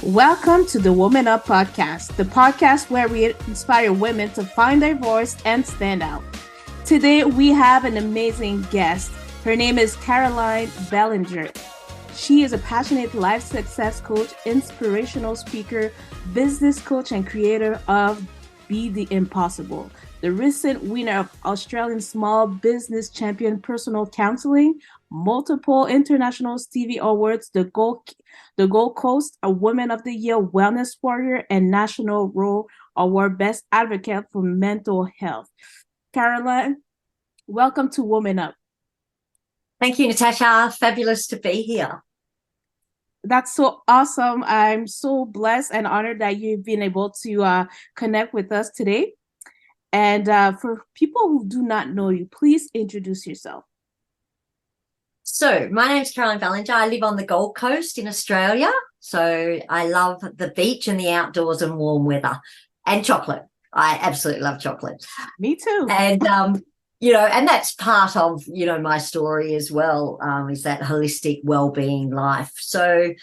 Welcome to the Woman Up podcast, the podcast where we inspire women to find their voice and stand out. Today, we have an amazing guest. Her name is Caroline Bellenger. She is a passionate life success coach, inspirational speaker, business coach, and creator of Be the Impossible, the recent winner of Australian Small Business Champion Personal Counseling, multiple international Stevie Awards, the Gold Coast, a Woman of the Year Wellness Warrior, and National Role Award Best Advocate for Mental Health. Caroline, welcome to Woman Up. Thank you, Natasha. Fabulous to be here. That's so awesome. I'm so blessed and honored that you've been able to connect with us today. And for people who do not know you, please introduce yourself. So my name's Caroline Bellenger. I live on the Gold Coast in Australia. So I love the beach and the outdoors and warm weather and chocolate. I absolutely love chocolate. Me too. And, and that's part of, my story as well, is that holistic well-being life. So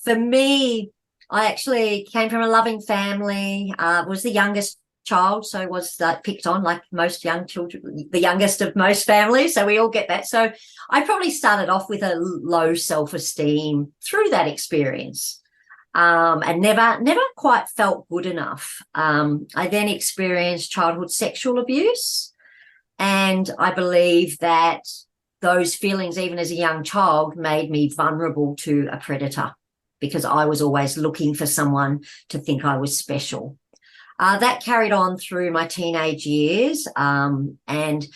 for me, I actually came from a loving family, was the youngest child, so was picked on like most young children, the youngest of most families, so we all get that. So I probably started off with a low self-esteem through that experience, and never quite felt good enough. I then experienced childhood sexual abuse, and I believe that those feelings, even as a young child, made me vulnerable to a predator because I was always looking for someone to think I was special. That carried on through my teenage years, and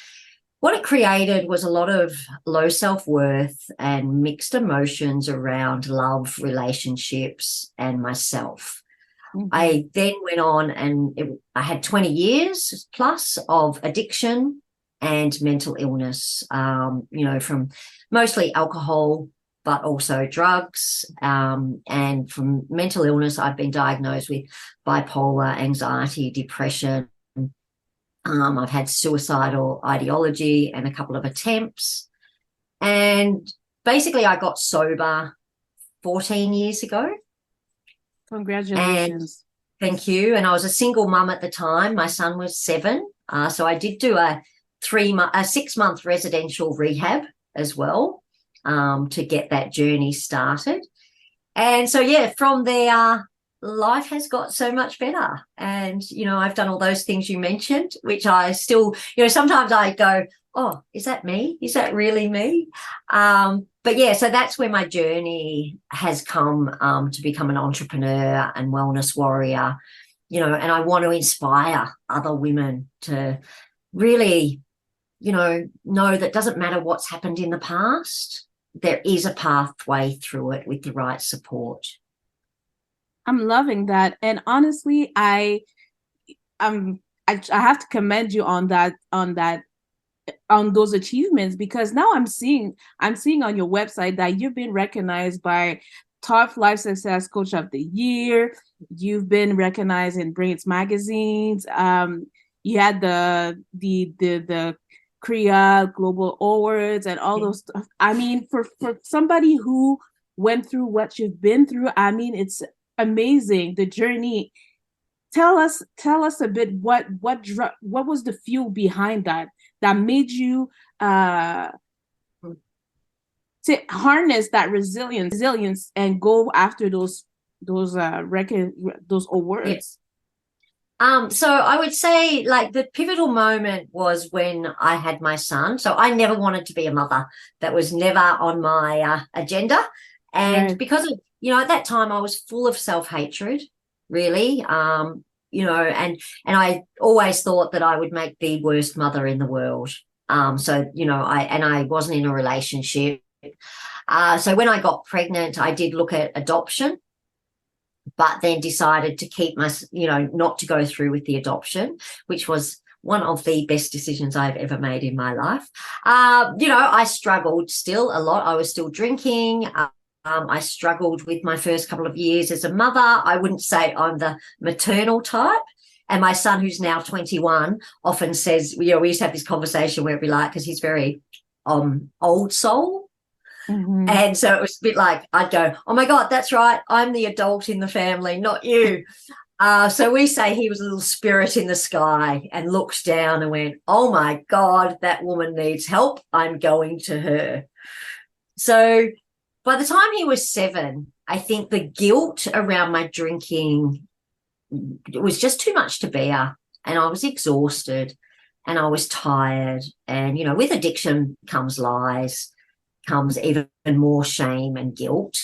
what it created was a lot of low self-worth and mixed emotions around love, relationships, and myself. Mm-hmm. I then went on and I had 20 years plus of addiction and mental illness, from mostly alcohol, but also drugs. And from mental illness, I've been diagnosed with bipolar, anxiety, depression. I've had suicidal ideology and a couple of attempts. And basically, I got sober 14 years ago. Congratulations. And thank you. And I was a single mum at the time. My son was 7. So I did do a 6-month residential rehab as well, to get that journey started. And so, from there, life has got so much better. And, I've done all those things you mentioned, which I still, sometimes I go, oh, is that me? Is that really me? So that's where my journey has come, to become an entrepreneur and wellness warrior, and I want to inspire other women to really, know that doesn't matter what's happened in the past, there is a pathway through it with the right support. I'm loving that. And honestly, I have to commend you on those achievements, because now I'm seeing on your website that you've been recognized by Top Life Success Coach of the Year. You've been recognized in Brains magazines. You had the Korea Global Awards and all those stuff. I mean, for somebody who went through what you've been through, I mean, it's amazing, the journey. Tell us a bit what was the fuel behind that made you to harness that resilience and go after those awards. Yes. So I would say, like, the pivotal moment was when I had my son. So I never wanted to be a mother. That was never on my agenda. And right. Because of, at that time I was full of self-hatred, really, and I always thought that I would make the worst mother in the world. I wasn't in a relationship. So when I got pregnant, I did look at adoption, but then decided to keep not to go through with the adoption, which was one of the best decisions I've ever made in my life. I struggled still a lot. I was still drinking. I struggled with my first couple of years as a mother. I wouldn't say I'm the maternal type. And my son, who's now 21, often says, we used to have this conversation where it'd be like, because he's very old soul. Mm-hmm. And so it was a bit like I'd go, oh, my God, that's right. I'm the adult in the family, not you. So we say he was a little spirit in the sky and looked down and went, oh, my God, that woman needs help. I'm going to her. So by the time he was 7, I think the guilt around my drinking, it was just too much to bear. And I was exhausted and I was tired. And, with addiction comes lies, comes even more shame and guilt.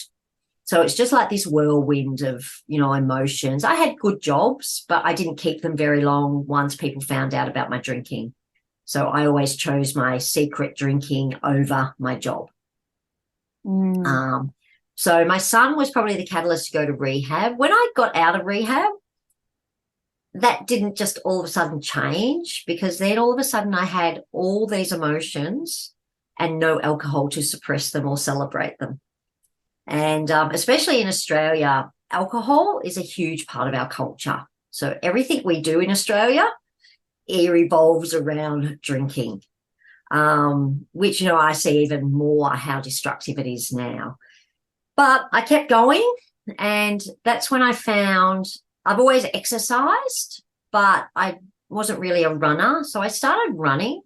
So it's just like this whirlwind of, emotions. I had good jobs, but I didn't keep them very long once people found out about my drinking. So I always chose my secret drinking over my job. So my son was probably the catalyst to go to rehab. When I got out of rehab, that didn't just all of a sudden change, because then all of a sudden I had all these emotions and no alcohol to suppress them or celebrate them. And especially in Australia, alcohol is a huge part of our culture. So everything we do in Australia, it revolves around drinking, which, I see even more how destructive it is now. But I kept going, and that's when I found I've always exercised, but I wasn't really a runner. So I started running.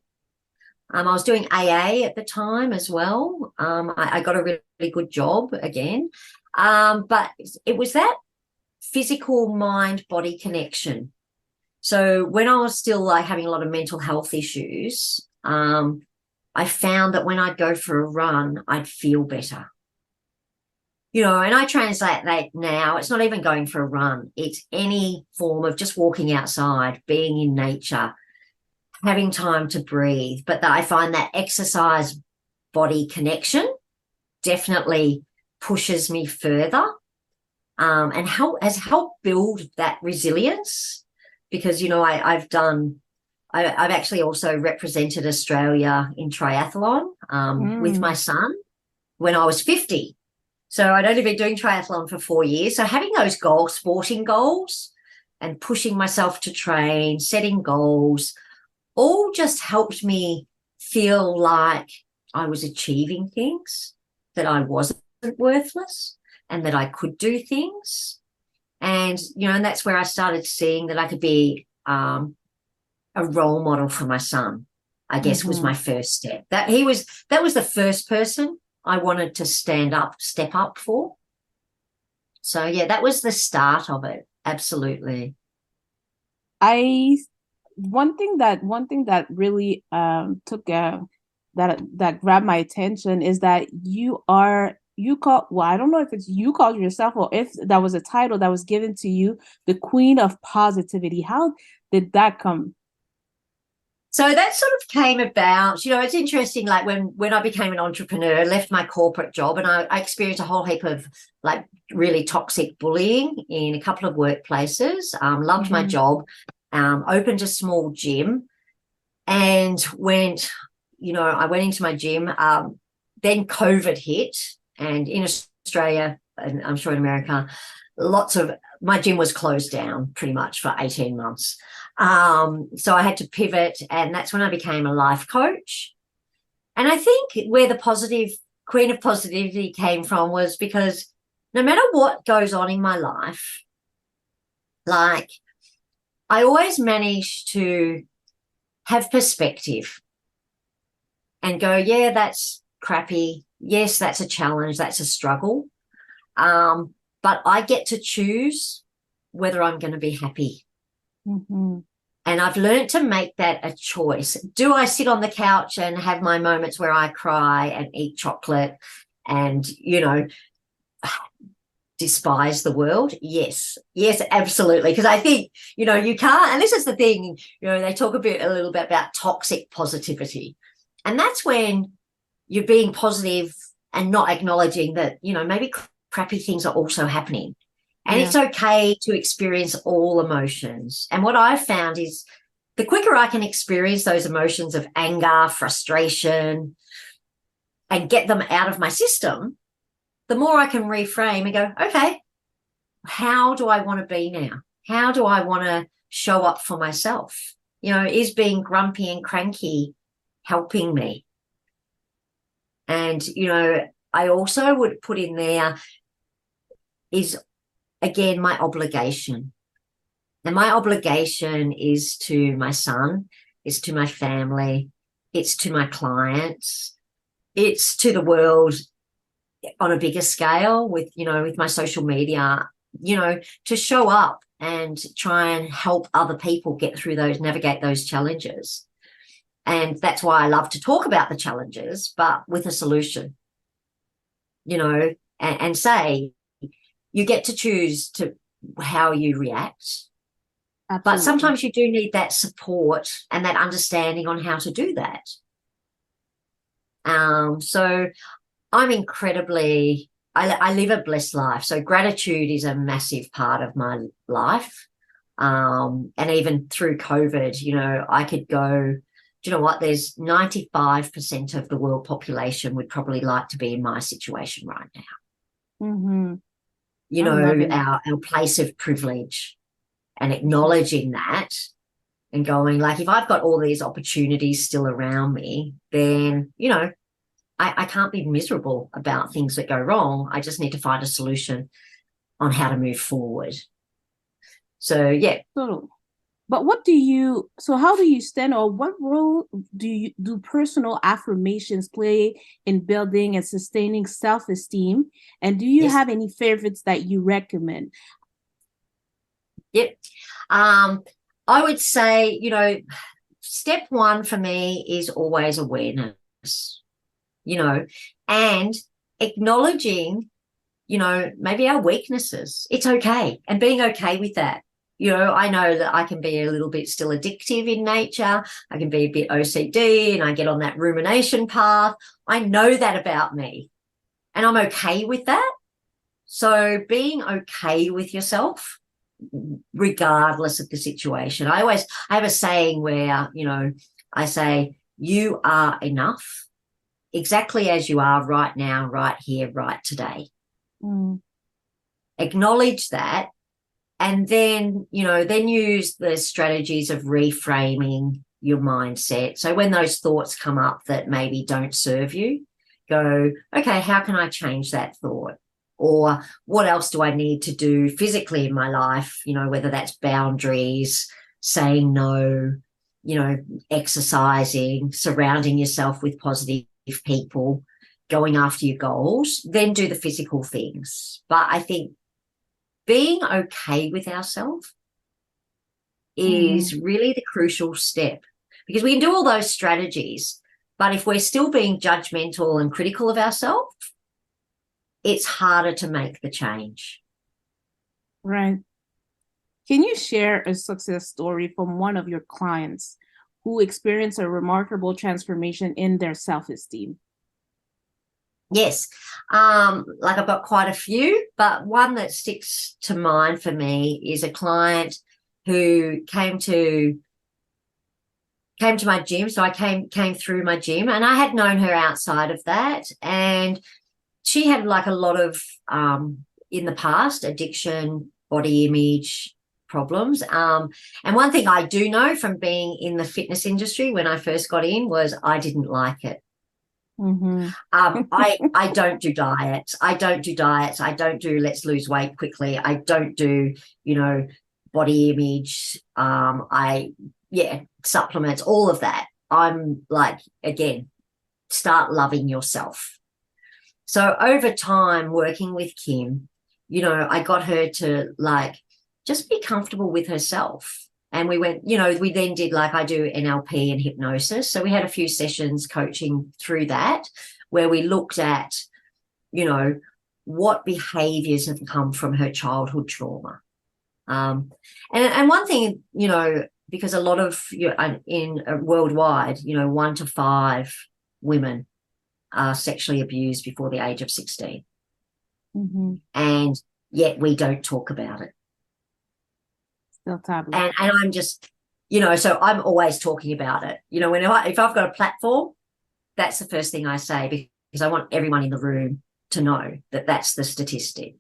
I was doing AA at the time as well. I got a really good job again. But it was that physical mind-body connection. So when I was still having a lot of mental health issues, I found that when I'd go for a run, I'd feel better. And I translate that now. It's not even going for a run. It's any form of just walking outside, being in nature, having time to breathe. But I find that exercise body connection definitely pushes me further, and has helped build that resilience, because, I've actually also represented Australia in triathlon with my son when I was 50. So I'd only been doing triathlon for 4 years. So having those goals, sporting goals, and pushing myself to train, setting goals, all just helped me feel like I was achieving things, that I wasn't worthless, and that I could do things. And, and that's where I started seeing that I could be a role model for my son, I guess, was my first step. That was the first person I wanted to step up for. So, yeah, that was the start of it. Absolutely. One thing that really took that grabbed my attention is that I don't know if it's you called yourself or if that was a title that was given to you, the Queen of Positivity. How did that come? So that sort of came about, it's interesting, like when I became an entrepreneur, left my corporate job, and I experienced a whole heap of really toxic bullying in a couple of workplaces, loved my job, opened a small gym, and I went into my gym. Then COVID hit, and in Australia, and I'm sure in America, my gym was closed down pretty much for 18 months. So I had to pivot, and that's when I became a life coach. And I think where the Queen of Positivity came from was because no matter what goes on in my life, I always manage to have perspective and go, yeah, that's crappy. Yes, that's a challenge. That's a struggle. But I get to choose whether I'm going to be happy. Mm-hmm. And I've learned to make that a choice. Do I sit on the couch and have my moments where I cry and eat chocolate and, despise the world? Yes, absolutely. Because I think, you can't, and this is the thing, they talk a little bit about toxic positivity. And that's when you're being positive and not acknowledging that, maybe crappy things are also happening. And it's okay to experience all emotions. And what I've found is the quicker I can experience those emotions of anger, frustration, and get them out of my system, the more I can reframe and go, okay, how do I want to be now? How do I want to show up for myself? Is being grumpy and cranky helping me? And, I also would put in there is, again, my obligation. And my obligation is to my son, it's to my family, it's to my clients, it's to the world on a bigger scale with, with my social media, to show up and try and help other people get through navigate those challenges. And that's why I love to talk about the challenges, but with a solution, and say, you get to choose how you react. Absolutely. But sometimes you do need that support and that understanding on how to do that. So I'm incredibly, I live a blessed life. So gratitude is a massive part of my life. And even through COVID, I could go, do you know what? There's 95% of the world population would probably like to be in my situation right now. Mm-hmm. Our place of privilege and acknowledging that and going, like, if I've got all these opportunities still around me, then, I can't be miserable about things that go wrong. I just need to find a solution on how to move forward. So, yeah. Totally. But how do you stand, or what role do personal affirmations play in building and sustaining self-esteem? And do you have any favorites that you recommend? Yep. I would say, step one for me is always awareness, and acknowledging, maybe our weaknesses. It's okay. And being okay with that. I know that I can be a little bit still addictive in nature. I can be a bit OCD and I get on that rumination path. I know that about me and I'm okay with that. So being okay with yourself, regardless of the situation. I have a saying where, I say, you are enough exactly as you are right now, right here, right today. Acknowledge that. And then, then use the strategies of reframing your mindset. So when those thoughts come up that maybe don't serve you, go, okay, how can I change that thought? Or what else do I need to do physically in my life? Whether that's boundaries, saying no, exercising, surrounding yourself with positive people, going after your goals, then do the physical things. But I think being okay with ourselves is really the crucial step, because we can do all those strategies, but if we're still being judgmental and critical of ourselves, it's harder to make the change. Right. Can you share a success story from one of your clients who experienced a remarkable transformation in their self-esteem? Yes. I've got quite a few, but one that sticks to mind for me is a client who came to my gym. So I came through my gym, and I had known her outside of that. And she had a lot of, in the past, addiction, body image problems. And one thing I do know from being in the fitness industry when I first got in was I didn't like it. I don't do diets. I don't do let's lose weight quickly. I don't do, body image. Supplements, all of that. I'm again, start loving yourself. So over time working with Kim, I got her to just be comfortable with herself. And we went, we then did I do NLP and hypnosis. So we had a few sessions coaching through that where we looked at, what behaviors have come from her childhood trauma. And one thing, because a lot of, worldwide, 1 to 5 women are sexually abused before the age of 16. And yet we don't talk about it. Still taboo. And I'm just, so I'm always talking about it. If I've got a platform, that's the first thing I say, because I want everyone in the room to know that that's the statistic.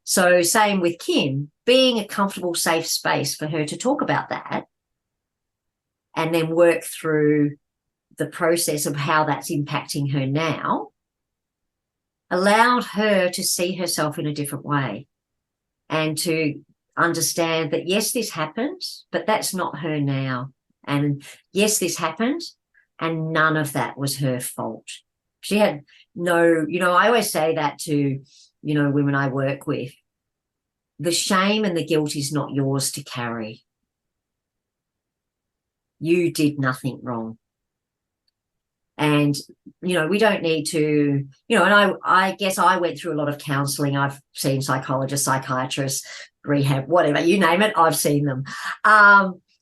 So same with Kim, being a comfortable, safe space for her to talk about that. and then work through the process of how that's impacting her now, allowed her to see herself in a different way and to understand that, yes, this happened, but that's not her now. And yes, this happened, and none of that was her fault. She had no, I always say that to, women I work with. The shame and the guilt is not yours to carry. You did nothing wrong. And, we don't need to, and I guess I went through a lot of counselling. I've seen psychologists, psychiatrists, rehab, whatever, you name it, I've seen them.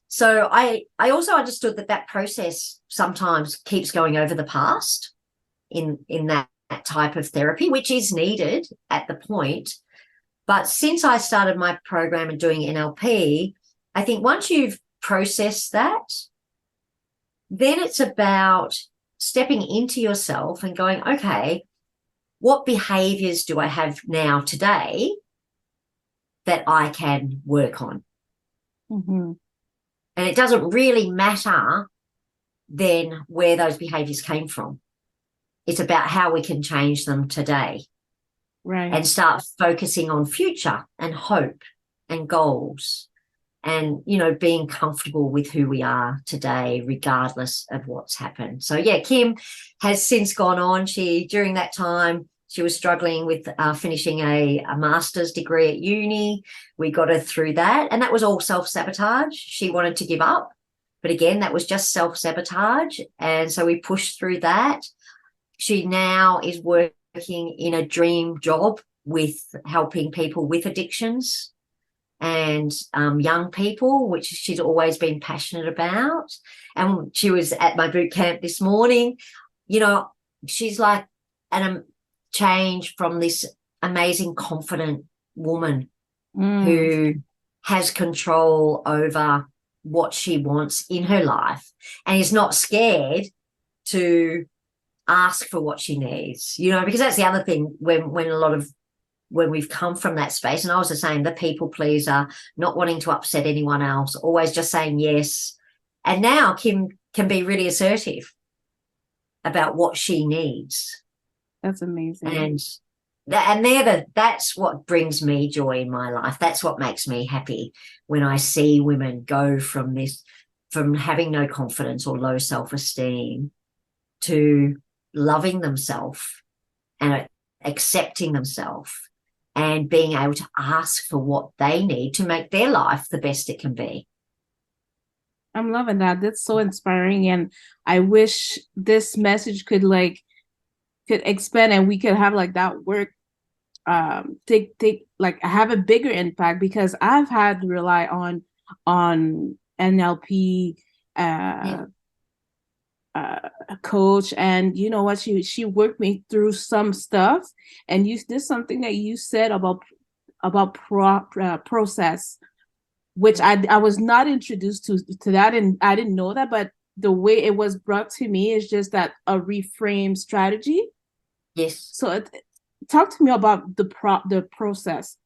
So I also understood that process sometimes keeps going over the past in that type of therapy, which is needed at the point. But since I started my program and doing NLP, I think once you've processed that, then it's about stepping into yourself and going, okay, what behaviors do I have now today that I can work on? Mm-hmm. And it doesn't really matter then where those behaviors came from. It's about how we can change them today. Right. And start focusing on future and hope and goals and, being comfortable with who we are today, regardless of what's happened. So, yeah, Kim has since gone on. During that time, she was struggling with finishing a master's degree at uni. We got her through that, and that was all self-sabotage. She wanted to give up, but again, that was just self-sabotage. And so we pushed through that. She now is working in a dream job with helping people with addictions and young people, which she's always been passionate about. And she was at my boot camp this morning. She's like a change from this amazing, confident woman who has control over what she wants in her life and is not scared to ask for what she needs, because that's the other thing when we've come from that space. And I was the same, the people pleaser, not wanting to upset anyone else, always just saying yes. And now Kim can be really assertive about what she needs. That's amazing. That's what brings me joy in my life. That's what makes me happy when I see women go from having no confidence or low self-esteem to loving themselves and accepting themselves and being able to ask for what they need to make their life the best it can be. I'm loving that. That's so inspiring. And I wish this message could expand and we could have that work have a bigger impact, because I've had to rely on NLP coach, and you know what, she worked me through some stuff, and there's something that you said about process, which I was not introduced to that, and I didn't know that, but the way it was brought to me is just that a reframe strategy. Yes. So talk to me about the process.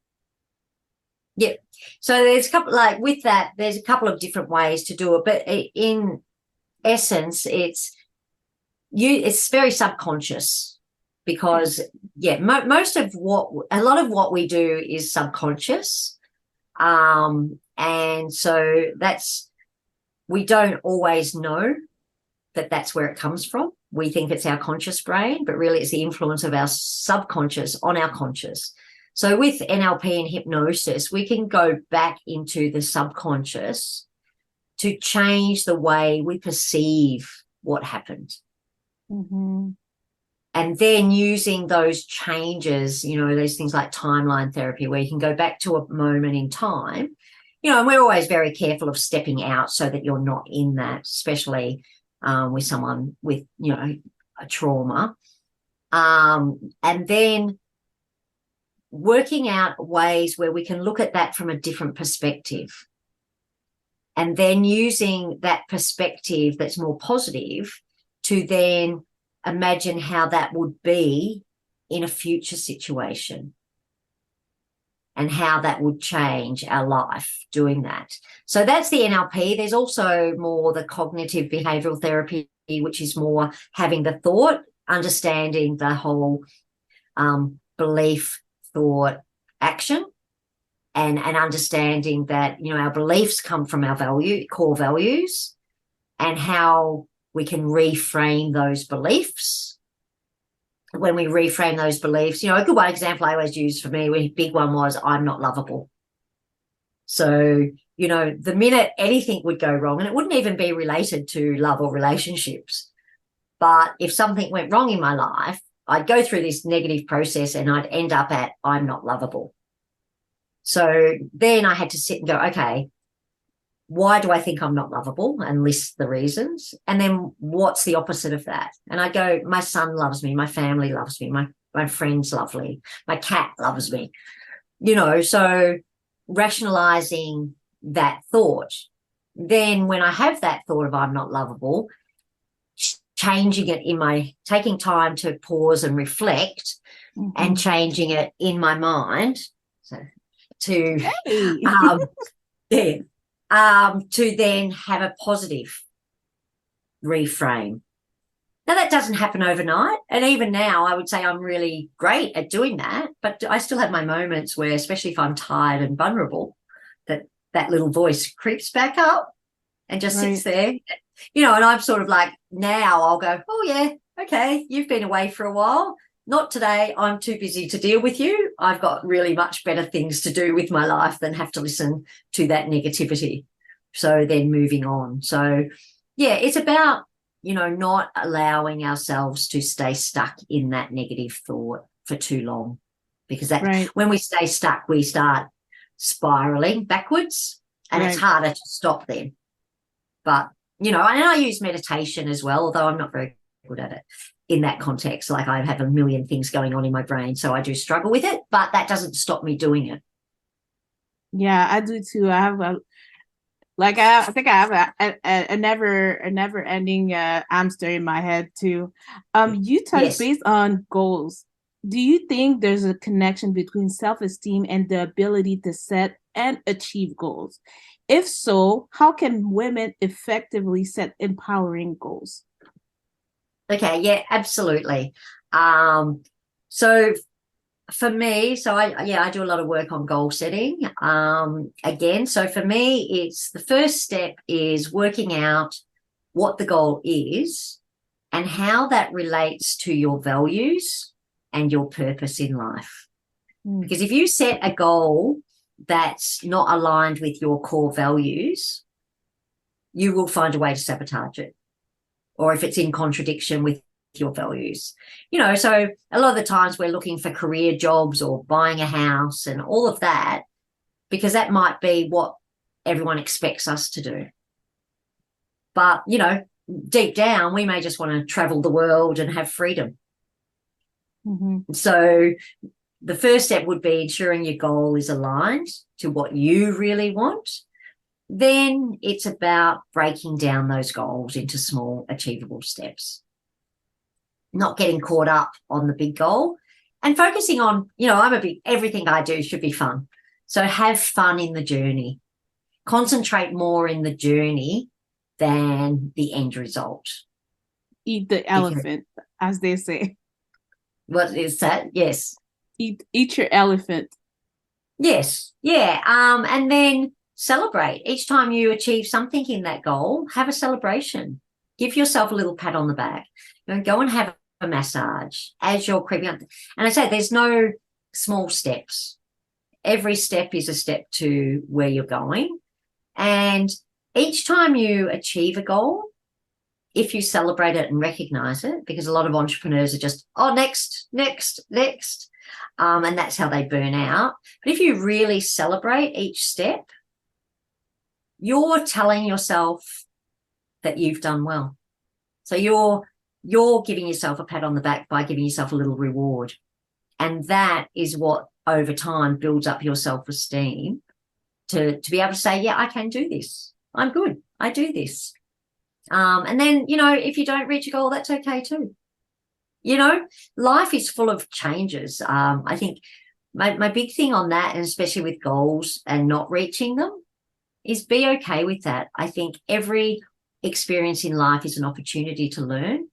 Yeah. So there's a couple, with that, there's a couple of different ways to do it, but in essence, it's very subconscious, because a lot of what we do is subconscious, and so we don't always know that's where it comes from. We think it's our conscious brain, but really it's the influence of our subconscious on our conscious. So with NLP and hypnosis, we can go back into the subconscious to change the way we perceive what happened. Mm-hmm. And then using those changes, there's things like timeline therapy where you can go back to a moment in time, and we're always very careful of stepping out so that you're not in that, especially with someone with, a trauma. And then working out ways where we can look at that from a different perspective. And then using that perspective that's more positive to then imagine how that would be in a future situation. and how that would change our life doing that. So that's the NLP. There's also more the cognitive behavioral therapy, which is more having the thought, understanding the whole belief, thought, action, and understanding that, our beliefs come from our core values, and how we can reframe those beliefs. When we reframe those beliefs, a good one example I always use for me, a big one was, I'm not lovable. So, the minute anything would go wrong, and it wouldn't even be related to love or relationships, but if something went wrong in my life, I'd go through this negative process and I'd end up at, I'm not lovable. So then I had to sit and go, okay, why do I think I'm not lovable, and list the reasons? And then what's the opposite of that? And I go, my son loves me, my family loves me, my friends love me, my cat loves me, so rationalizing that thought. Then when I have that thought of I'm not lovable, changing it taking time to pause and reflect, and changing it in my mind. So to to then have a positive reframe. Now, that doesn't happen overnight, and even now I would say I'm really great at doing that, but I still have my moments where, especially if I'm tired and vulnerable, that little voice creeps back up and just sits there, and I'm sort of like, now I'll go, oh yeah, okay, you've been away for a while. Not today. I'm too busy to deal with you. I've got really much better things to do with my life than have to listen to that negativity. So then moving on. So, yeah, it's about, not allowing ourselves to stay stuck in that negative thought for too long, because when we stay stuck, we start spiraling backwards, and it's harder to stop then. But, and I use meditation as well, although I'm not very good at it in that context. Like, I have a million things going on in my brain, so I do struggle with it, but that doesn't stop me doing it. Yeah, I do too. I have I think I have a never ending hamster in my head too. You touched based on goals. Do you think there's a connection between self-esteem and the ability to set and achieve goals? If so, how can women effectively set empowering goals? Okay, yeah, absolutely. So for me, I do a lot of work on goal setting. Again, so for me, it's the first step is working out what the goal is and how that relates to your values and your purpose in life. Because if you set a goal that's not aligned with your core values, you will find a way to sabotage it. Or if it's in contradiction with your values. So a lot of the times we're looking for career jobs or buying a house and all of that, because that might be what everyone expects us to do. But, deep down, we may just want to travel the world and have freedom. So the first step would be ensuring your goal is aligned to what you really want. Then it's about breaking down those goals into small, achievable steps, not getting caught up on the big goal and focusing on, everything I do should be fun. So have fun in the journey. Concentrate more in the journey than the end result. Eat the elephant, as they say. What is that? Yes. Eat your elephant. Yes. Yeah. And then celebrate. Each time you achieve something in that goal, have a celebration. Give yourself a little pat on the back. Go and have a massage as you're creeping up. And I say there's no small steps. Every step is a step to where you're going. And each time you achieve a goal, if you celebrate it and recognize it, because a lot of entrepreneurs are just, next. And that's how they burn out. But if you really celebrate each step, you're telling yourself that you've done well. So you're giving yourself a pat on the back by giving yourself a little reward. And that is what over time builds up your self-esteem to be able to say, yeah, I can do this. I'm good. I do this. And then, if you don't reach a goal, that's okay too. Life is full of changes. I think my big thing on that, and especially with goals and not reaching them, is be okay with that. I think every experience in life is an opportunity to learn,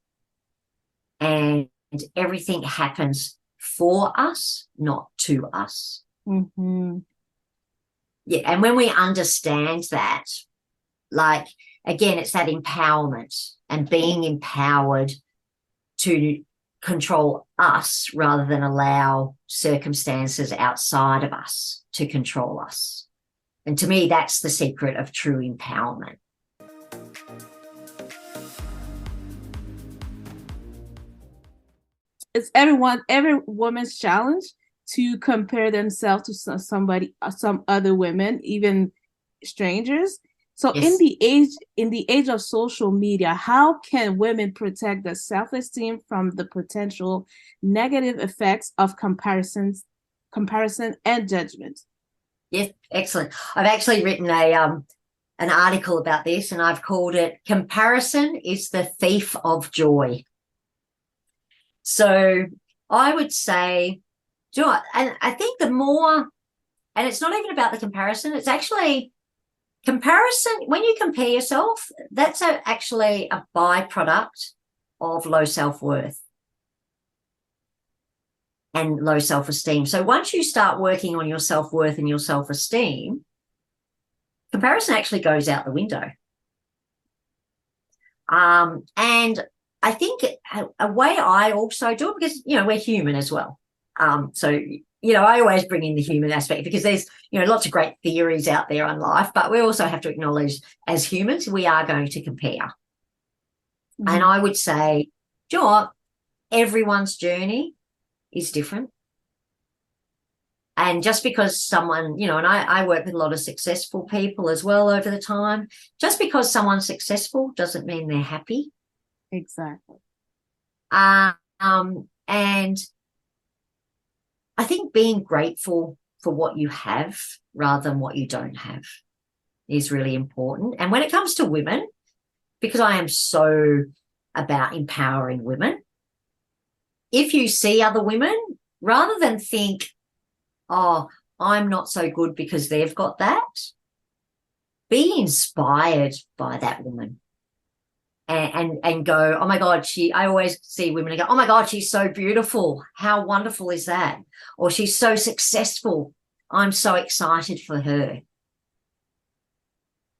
and everything happens for us, not to us. Mm-hmm. Yeah, and when we understand that, like, again, it's that empowerment and being empowered to control us rather than allow circumstances outside of us to control us. And to me, that's the secret of true empowerment. It's every woman's challenge to compare themselves to somebody, some other women, even strangers. So Yes. in the age of social media, how can women protect their self-esteem from the potential negative effects of comparison and judgment? Yes, excellent. I've actually written an article about this, and I've called it "Comparison is the Thief of Joy." So I would say, joy, and I think the more, and it's not even about the comparison, it's actually comparison. When you compare yourself, that's actually a byproduct of low self-worth and low self-esteem. So once you start working on your self-worth and your self-esteem, comparison actually goes out the window. And I think a way I also do it, because, we're human as well. So, I always bring in the human aspect, because there's, lots of great theories out there on life, but we also have to acknowledge, as humans, we are going to compare. Mm-hmm. And I would say, everyone's journey is different. And just because someone, and I work with a lot of successful people as well over the time, just because someone's successful doesn't mean they're happy. Exactly. And I think being grateful for what you have rather than what you don't have is really important. And when it comes to women, because I am so about empowering women, if you see other women, rather than think, oh, I'm not so good because they've got that, be inspired by that woman. And go, oh my God, I always see women and go, oh my God, she's so beautiful. How wonderful is that? Or she's so successful. I'm so excited for her.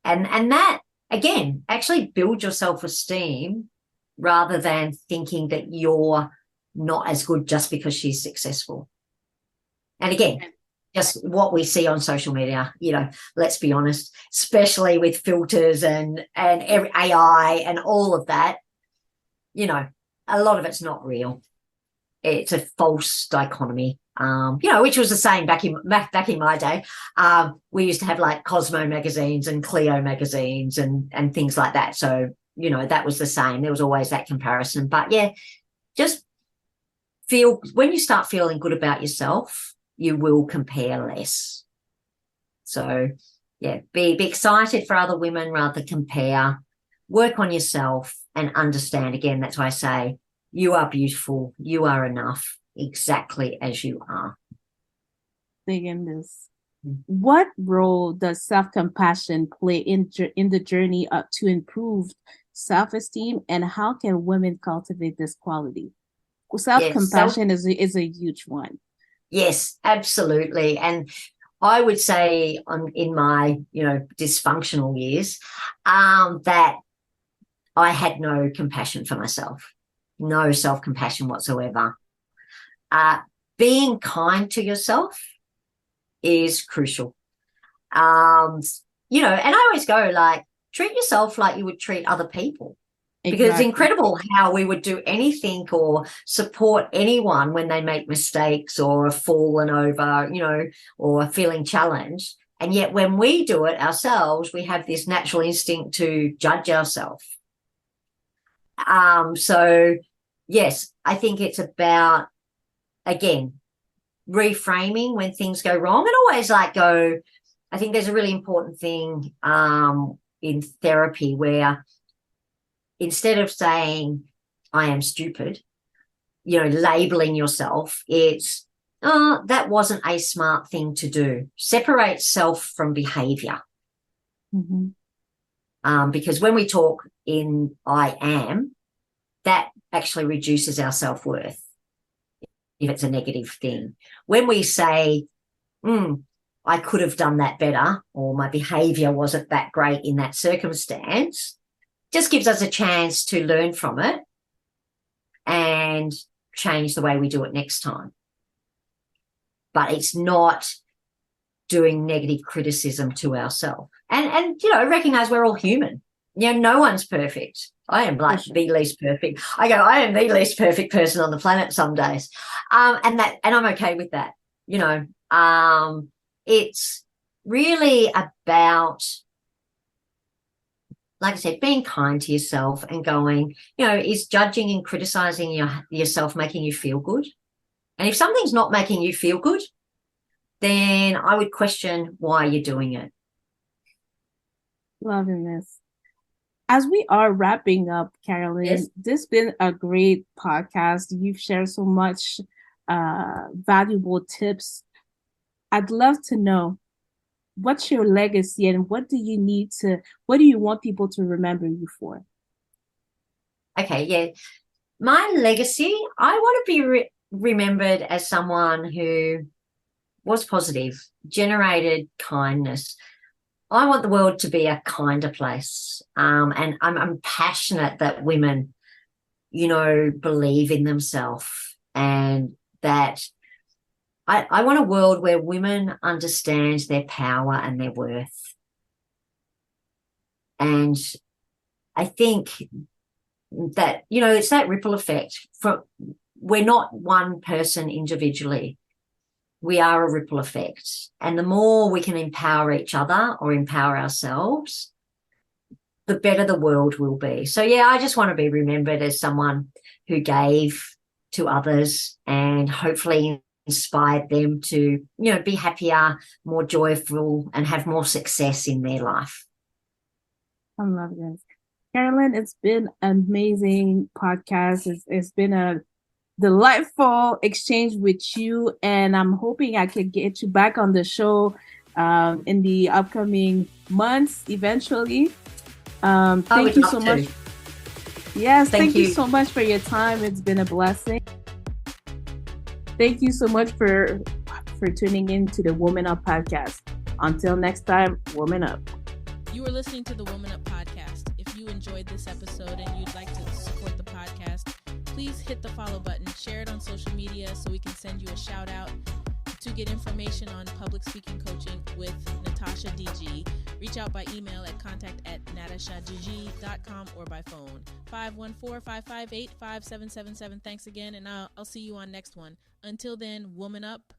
And that, again, actually build your self-esteem rather than thinking that you're not as good just because she's successful. And again, just what we see on social media, let's be honest, especially with filters and every AI and all of that, a lot of it's not real. It's a false dichotomy, which was the same back in my day. We used to have like Cosmo magazines and Clio magazines and things like that. So, that was the same. There was always that comparison. But yeah, just when you start feeling good about yourself, you will compare less. So, yeah, be excited for other women rather than compare. Work on yourself and understand. Again, that's why I say you are beautiful. You are enough exactly as you are. Big in this. What role does self-compassion play in the journey to improve self-esteem, and how can women cultivate this quality? Self-compassion is a huge one. Yes, absolutely. And I would say in my, dysfunctional years, that I had no compassion for myself, no self-compassion whatsoever. Being kind to yourself is crucial. And I always go like, treat yourself like you would treat other people. Because it's incredible how we would do anything or support anyone when they make mistakes or have fallen over, or are feeling challenged. And yet when we do it ourselves, we have this natural instinct to judge ourselves. So, yes, I think it's about, again, reframing when things go wrong, and always I think there's a really important thing in therapy where, instead of saying, I am stupid, labeling yourself, it's, oh, that wasn't a smart thing to do. Separate self from behavior. Mm-hmm. Because when we talk in I am, that actually reduces our self-worth if it's a negative thing. When we say, I could have done that better, or my behavior wasn't that great in that circumstance, just gives us a chance to learn from it and change the way we do it next time. But it's not doing negative criticism to ourselves. And recognize we're all human. No one's perfect. I am like the least perfect. I am the least perfect person on the planet some days. And I'm okay with that. It's really about, like I said, being kind to yourself and going, is judging and criticizing yourself making you feel good? And if something's not making you feel good, then I would question why you're doing it. Loving this. As we are wrapping up, Carolyn, Yes. This has been a great podcast. You've shared so much valuable tips. I'd love to know, what's your legacy and what do you want people to remember you for? Okay, yeah. My legacy, I want to be remembered as someone who was positive, generated kindness. I want the world to be a kinder place. And I'm passionate that women, believe in themselves, and that I want a world where women understand their power and their worth. And I think that, it's that ripple effect. We're not one person individually. We are a ripple effect. And the more we can empower each other or empower ourselves, the better the world will be. So, yeah, I just want to be remembered as someone who gave to others and hopefully inspired them to, be happier, more joyful, and have more success in their life. I love this. Carolyn, it's been an amazing podcast. It's been a delightful exchange with you, and I'm hoping I can get you back on the show in the upcoming months eventually. Thank you so much. Yes, thank you so much for your time. It's been a blessing. Thank you so much for tuning in to the Woman Up podcast. Until next time, Woman Up. You are listening to the Woman Up podcast. If you enjoyed this episode and you'd like to support the podcast, please hit the follow button, share it on social media so we can send you a shout out. To get information on public speaking coaching with Natasha DG, reach out by email at contact@natashadg.com or by phone 514-558-5777. Thanks again, and I'll see you on next one. Until then, woman up,